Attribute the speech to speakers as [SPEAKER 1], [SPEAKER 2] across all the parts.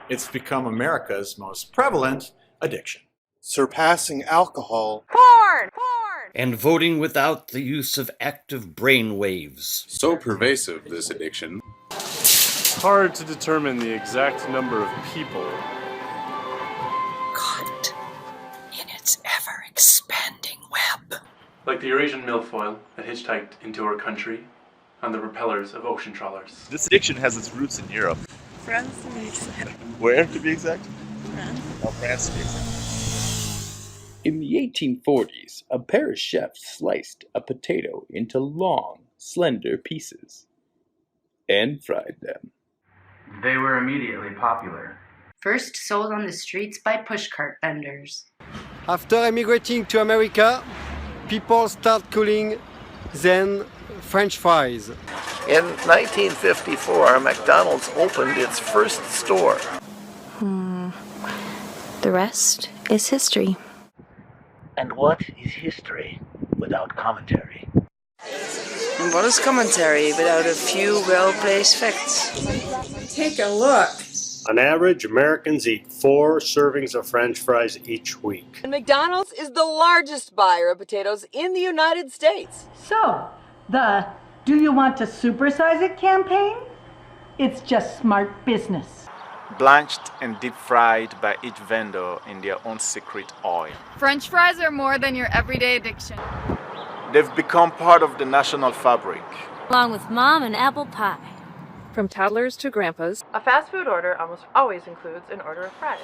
[SPEAKER 1] It's become America's most prevalent addiction.
[SPEAKER 2] Surpassing alcohol,
[SPEAKER 3] Porn!
[SPEAKER 4] And voting without the use of active brain waves.
[SPEAKER 5] So pervasive, this addiction.
[SPEAKER 6] Hard to determine the exact number of people
[SPEAKER 7] caught in its ever-expanding web.
[SPEAKER 8] Like the Eurasian milfoil that hitchhiked into our country on the propellers of ocean trawlers.
[SPEAKER 9] This addiction has its roots in Europe.
[SPEAKER 10] France to be exact.
[SPEAKER 9] Where to be exact?
[SPEAKER 10] France.
[SPEAKER 9] Oh, France to be exact.
[SPEAKER 11] In the 1840s, a pair of chefs sliced a potato into long, slender pieces and fried them.
[SPEAKER 12] They were immediately popular.
[SPEAKER 13] First sold on the streets by pushcart vendors.
[SPEAKER 14] After emigrating to America, people start calling them French fries.
[SPEAKER 15] In 1954, McDonald's opened its first store.
[SPEAKER 16] The rest is history.
[SPEAKER 17] And what is history without commentary?
[SPEAKER 18] And what is commentary without a few well-placed facts?
[SPEAKER 10] Take a look.
[SPEAKER 19] On average, Americans eat 4 servings of French fries each week.
[SPEAKER 3] And McDonald's is the largest buyer of potatoes in the United States.
[SPEAKER 20] So, the "Do you want to supersize it" campaign? It's just smart business.
[SPEAKER 6] Blanched and deep fried by each vendor in their own secret oil.
[SPEAKER 14] French fries are more than your everyday addiction.
[SPEAKER 6] They've become part of the national fabric.
[SPEAKER 16] Along with mom and apple pie.
[SPEAKER 3] From toddlers to grandpas, a fast food order almost always includes an order of fries.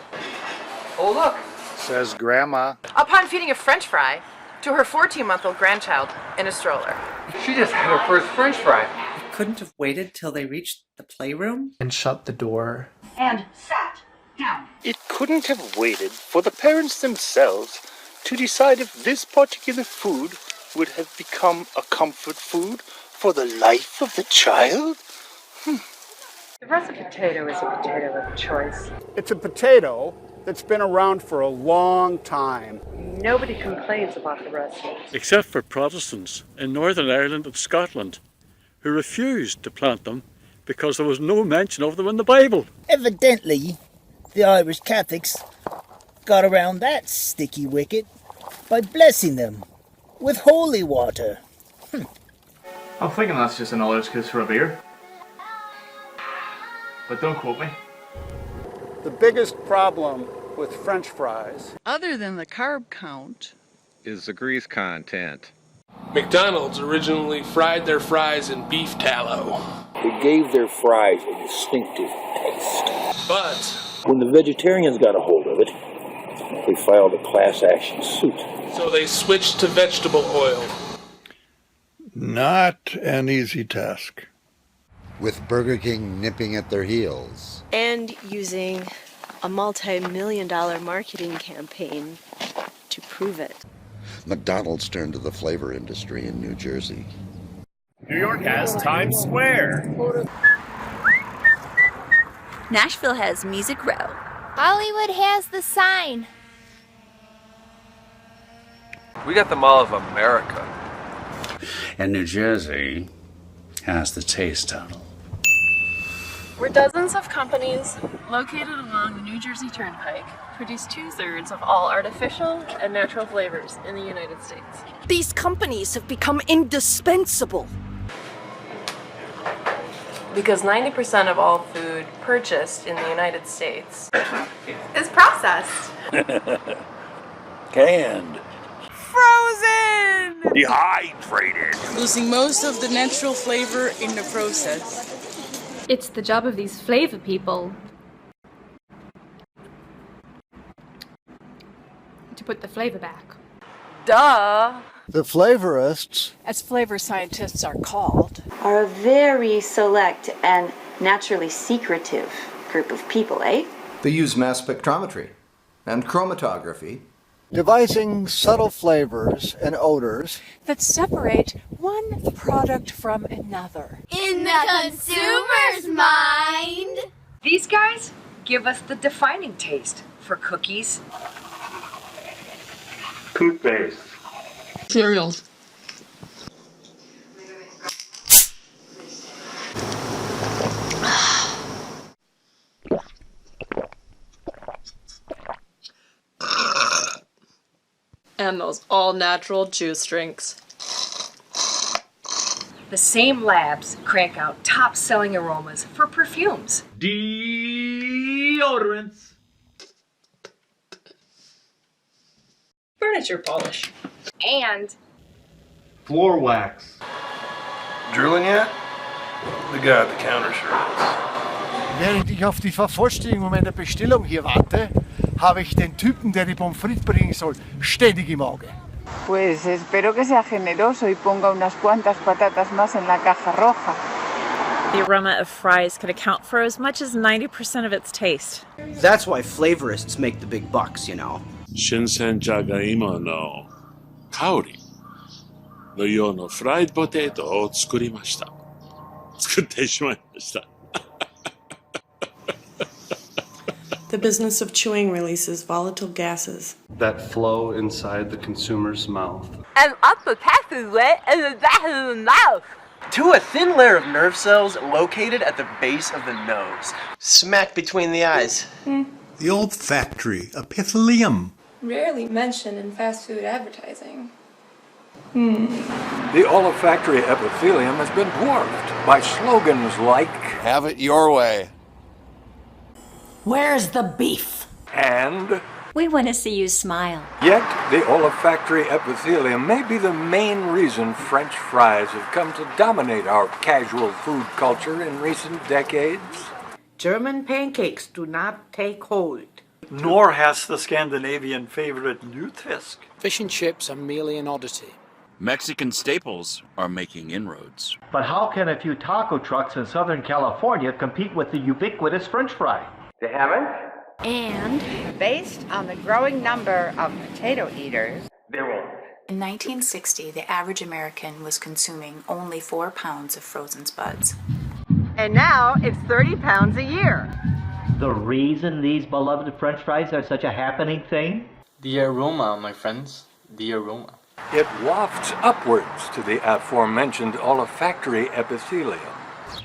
[SPEAKER 12] Oh, look,
[SPEAKER 2] says Grandma.
[SPEAKER 3] Upon feeding a French fry to her 14-month-old grandchild in a stroller.
[SPEAKER 12] She just had her first French fry.
[SPEAKER 7] Couldn't have waited till they reached the playroom?
[SPEAKER 12] And shut the door.
[SPEAKER 20] And sat down.
[SPEAKER 9] It couldn't have waited for the parents themselves to decide if this particular food would have become a comfort food for the life of the child?
[SPEAKER 3] The russet potato is a potato of choice.
[SPEAKER 2] It's a potato that's been around for a long time.
[SPEAKER 3] Nobody complains about the russet.
[SPEAKER 4] Except for Protestants in Northern Ireland and Scotland, who refused to plant them because there was no mention of them in the Bible.
[SPEAKER 17] Evidently, the Irish Catholics got around that sticky wicket by blessing them with holy water.
[SPEAKER 12] I'm thinking that's just another excuse for a beer. But don't quote me.
[SPEAKER 2] The biggest problem with French fries,
[SPEAKER 10] other than the carb count,
[SPEAKER 5] is the grease content.
[SPEAKER 7] McDonald's originally fried their fries in beef tallow.
[SPEAKER 17] It gave their fries a distinctive taste.
[SPEAKER 7] But
[SPEAKER 17] when the vegetarians got a hold of it, they filed a class action suit.
[SPEAKER 7] So they switched to vegetable oil.
[SPEAKER 3] Not an easy task.
[SPEAKER 8] With Burger King nipping at their heels.
[SPEAKER 16] And using a multi-million-dollar marketing campaign to prove it.
[SPEAKER 8] McDonald's turned to the flavor industry in New Jersey.
[SPEAKER 9] New York has Times Square.
[SPEAKER 16] Nashville has Music Row.
[SPEAKER 14] Hollywood has the Sign.
[SPEAKER 12] We got the Mall of America.
[SPEAKER 4] And New Jersey has the Taste Tunnel.
[SPEAKER 3] Where dozens of companies located along the New Jersey Turnpike produce 2/3 of all artificial and natural flavors in the United States.
[SPEAKER 7] These companies have become indispensable.
[SPEAKER 3] Because 90% of all food purchased in the United States
[SPEAKER 10] is processed.
[SPEAKER 3] Canned. Frozen!
[SPEAKER 9] Dehydrated.
[SPEAKER 10] Losing most of the natural flavor in the process.
[SPEAKER 14] It's the job of these flavor people to put the flavor back.
[SPEAKER 3] Duh!
[SPEAKER 2] the flavorists,
[SPEAKER 10] as flavor scientists are called,
[SPEAKER 13] are a very select and naturally secretive group of people, eh?
[SPEAKER 12] They use mass spectrometry and chromatography,
[SPEAKER 2] devising subtle flavors and odors
[SPEAKER 10] that separate one product from another.
[SPEAKER 14] In the consumer's mind!
[SPEAKER 18] These guys give us the defining taste for cookies,
[SPEAKER 9] toothpaste,
[SPEAKER 10] cereals,
[SPEAKER 3] And those all-natural juice drinks.
[SPEAKER 10] The same labs crank out top-selling aromas for perfumes.
[SPEAKER 12] Deodorants.
[SPEAKER 10] Furniture polish. And
[SPEAKER 12] Floor wax.
[SPEAKER 21] Drooling yet? The guy at the counter sure is.
[SPEAKER 22] Während ich auf die Vervollständigung meiner Bestellung hier warte, habe ich den Typen, der die Pommes frites bringen soll, ständig im Auge.
[SPEAKER 23] Pues espero que sea generoso y ponga unas cuantas patatas más en la caja roja.
[SPEAKER 24] The aroma of fries can account for as much as 90% of its taste.
[SPEAKER 25] That's why flavorists make the big bucks, you know.
[SPEAKER 26] Shinsen jagaimo no kaori no yo no fried potato o tsukurimashita. Tsukutte shimaimashita.
[SPEAKER 27] The business of chewing releases volatile gases
[SPEAKER 21] that flow inside the consumer's mouth.
[SPEAKER 28] And up the passageway in the back of the mouth.
[SPEAKER 29] To a thin layer of nerve cells located at the base of the nose, smack between the eyes.
[SPEAKER 30] The olfactory epithelium.
[SPEAKER 31] Rarely mentioned in fast food advertising.
[SPEAKER 32] The olfactory epithelium has been dwarfed by slogans like
[SPEAKER 33] "Have it your way."
[SPEAKER 10] where's the beef?
[SPEAKER 32] And
[SPEAKER 34] we want to see you smile.
[SPEAKER 32] Yet, the olfactory epithelium may be the main reason French fries have come to dominate our casual food culture in recent decades.
[SPEAKER 35] German pancakes do not take hold.
[SPEAKER 36] Nor has the Scandinavian favorite lutefisk.
[SPEAKER 37] Fish and chips are merely an oddity.
[SPEAKER 38] Mexican staples are making inroads.
[SPEAKER 39] But how can a few taco trucks in Southern California compete with the ubiquitous French fry?
[SPEAKER 29] They haven't?
[SPEAKER 34] And
[SPEAKER 23] based on the growing number of potato eaters,
[SPEAKER 29] they won't.
[SPEAKER 40] In 1960, the average American was consuming only 4 pounds of frozen spuds.
[SPEAKER 23] And now it's 30 pounds a year.
[SPEAKER 39] The reason these beloved French fries are such a happening thing?
[SPEAKER 12] The aroma, my friends. The aroma.
[SPEAKER 32] It wafts upwards to the aforementioned olfactory epithelium,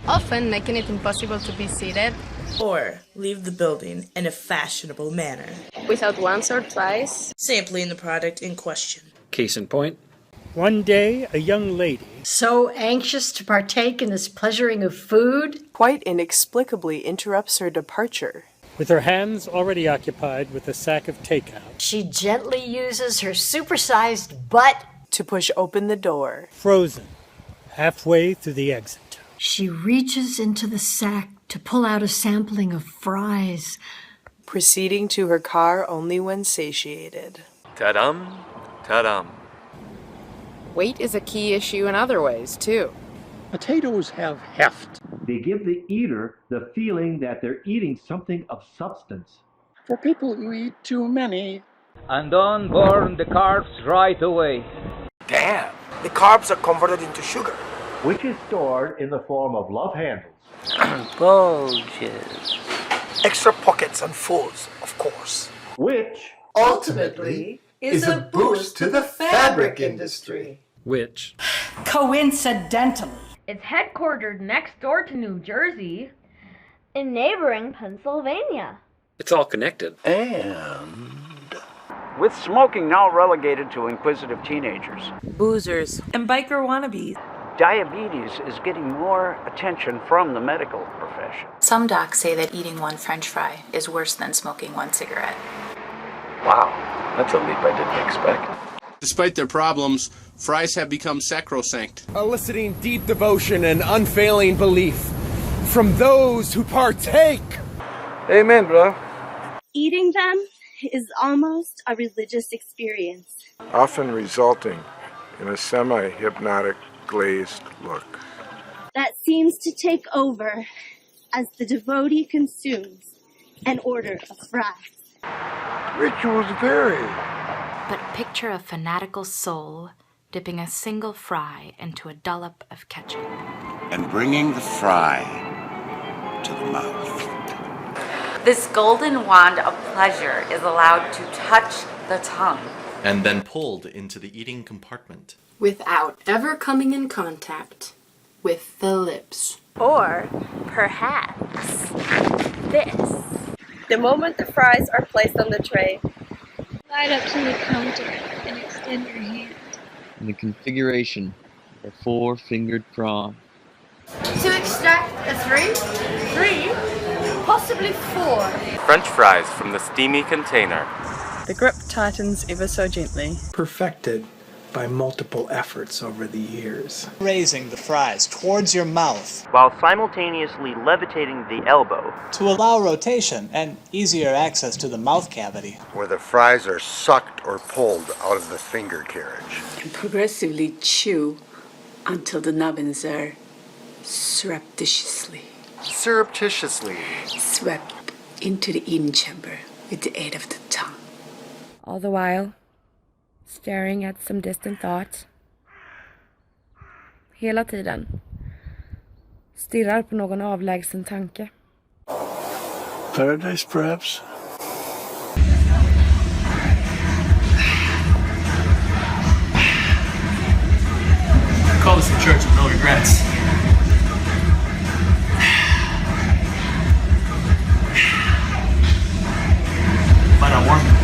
[SPEAKER 31] Often making it impossible to be seated.
[SPEAKER 41] Or leave the building in a fashionable manner.
[SPEAKER 31] Without once or twice
[SPEAKER 41] sampling the product in question.
[SPEAKER 4] Case in point.
[SPEAKER 22] One day, a young lady,
[SPEAKER 10] so anxious to partake in this pleasuring of food,
[SPEAKER 16] quite inexplicably interrupts her departure.
[SPEAKER 22] with her hands already occupied with a sack of takeout,
[SPEAKER 10] she gently uses her supersized butt
[SPEAKER 16] to push open the door.
[SPEAKER 22] frozen, halfway through the exit.
[SPEAKER 10] She reaches into the sack to pull out a sampling of fries,
[SPEAKER 16] proceeding to her car only when satiated.
[SPEAKER 5] Ta-dum, ta-dum.
[SPEAKER 31] Weight is a key issue in other ways, too.
[SPEAKER 22] Potatoes have heft.
[SPEAKER 39] They give the eater the feeling that they're eating something of substance.
[SPEAKER 22] For people who eat too many.
[SPEAKER 42] And don't burn the carbs right away.
[SPEAKER 32] Damn!
[SPEAKER 29] The carbs are converted into sugar,
[SPEAKER 39] which is stored in the form of love handles.
[SPEAKER 29] bulges, extra pockets and folds, of course.
[SPEAKER 39] Which
[SPEAKER 22] ultimately is a boost to the fabric industry.
[SPEAKER 4] Which,
[SPEAKER 10] coincidentally,
[SPEAKER 14] It's headquartered next door to New Jersey, in neighboring Pennsylvania.
[SPEAKER 4] it's all connected.
[SPEAKER 29] And
[SPEAKER 22] With smoking now relegated to inquisitive teenagers,
[SPEAKER 16] Boozers and biker wannabes.
[SPEAKER 22] diabetes is getting more attention from the medical profession.
[SPEAKER 40] Some docs say that eating one French fry is worse than smoking one cigarette.
[SPEAKER 29] wow, that's a leap I didn't expect.
[SPEAKER 41] Despite their problems, fries have become sacrosanct,
[SPEAKER 22] Eliciting deep devotion and unfailing belief from those who partake.
[SPEAKER 29] Amen, bro.
[SPEAKER 43] Eating them is almost a religious experience.
[SPEAKER 44] Often resulting in a semi-hypnotic glazed look.
[SPEAKER 43] That seems to take over as the devotee consumes an order of fries.
[SPEAKER 44] Rituals vary.
[SPEAKER 40] But picture a fanatical soul dipping a single fry into a dollop of ketchup.
[SPEAKER 38] And bringing the fry to the mouth.
[SPEAKER 13] This golden wand of pleasure is allowed to touch the tongue.
[SPEAKER 45] And then pulled into the eating compartment.
[SPEAKER 31] Without ever coming in contact with the lips.
[SPEAKER 14] Or perhaps this.
[SPEAKER 16] The moment the fries are placed on the tray,
[SPEAKER 1] Slide up to the counter and extend your hand.
[SPEAKER 2] And the configuration of a 4-fingered prawn.
[SPEAKER 31] To extract a 3, possibly 4.
[SPEAKER 5] French fries from the steamy container.
[SPEAKER 3] The grip tightens ever so gently.
[SPEAKER 6] Perfected by multiple efforts over the years.
[SPEAKER 7] Raising the fries towards your mouth
[SPEAKER 8] while simultaneously levitating the elbow
[SPEAKER 7] to allow rotation and easier access to the mouth cavity.
[SPEAKER 9] Where the fries are sucked or pulled out of the finger carriage.
[SPEAKER 31] And progressively chew until the nubbins are surreptitiously swept into the eating chamber with the aid of the tongue.
[SPEAKER 8] All the while, staring at some distant thought. Hela tiden. Stirrar på någon avlägsen tanke.
[SPEAKER 44] Paradise, perhaps?
[SPEAKER 12] I call this the Church of No Regrets. But I want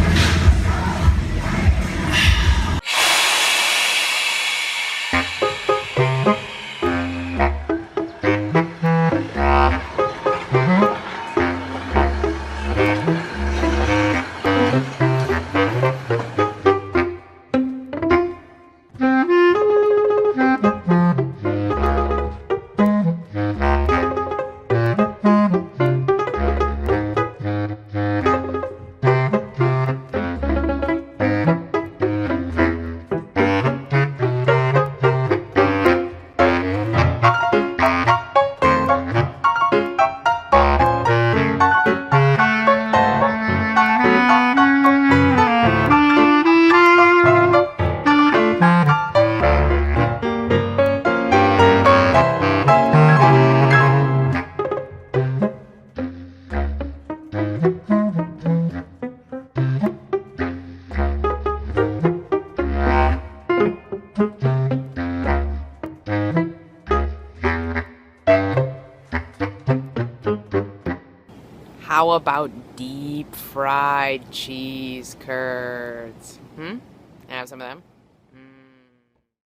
[SPEAKER 8] How about deep fried cheese curds? Can I have some of them?